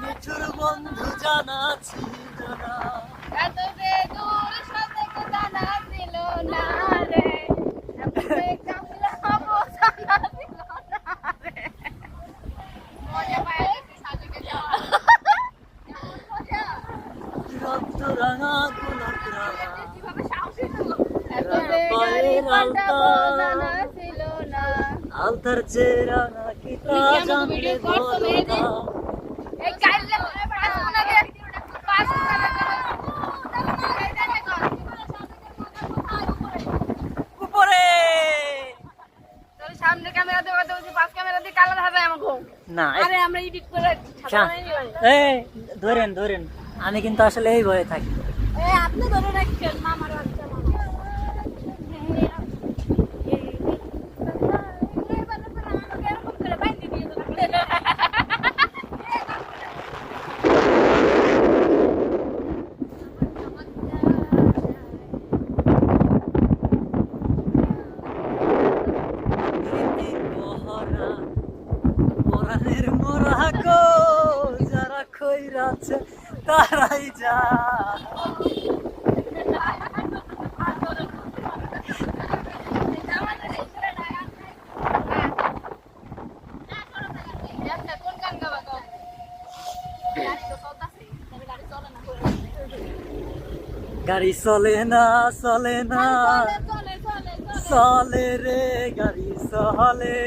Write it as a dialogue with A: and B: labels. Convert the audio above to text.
A: নিঠুর বন্ধু জানা ছিল না,
B: এত যে দূর সতেক জানা ছিল না রে, এত যে কামলা হবো জানা ছিল না রে। মজা পায় সাজুকে যাওয়া মজা
A: রক্ত রাঙা গোলাপ রাঙা
B: কিভাবে সাহসী হলো। এত যে গাড়ি পাল্টাবো জানা ছিল না।
A: আলতার চেহারা নাকি তা জানলে বলো না।
B: এই কাইলে পাঁচ কোনা দে পাঁচ কোনা দে
A: উপরে
B: তোর সামনে ক্যামেরা দেওয়া তো পাঁচ ক্যামেরা দিয়ে কালা হবে আমাকে
A: না।
B: আরে আমরা এডিট করে
A: এই ধরেন ধরেন, আমি কিন্তু আসলে এই ভয়ে থাকি।
B: এই আপনি ধরে রাখছেন মামার বাচ্চা মামা
A: পরাণের মোরা গো যারা খইরাছে তারাই যা। গাড়ি চলে না চলে না চলে রে গাড়ি চলে।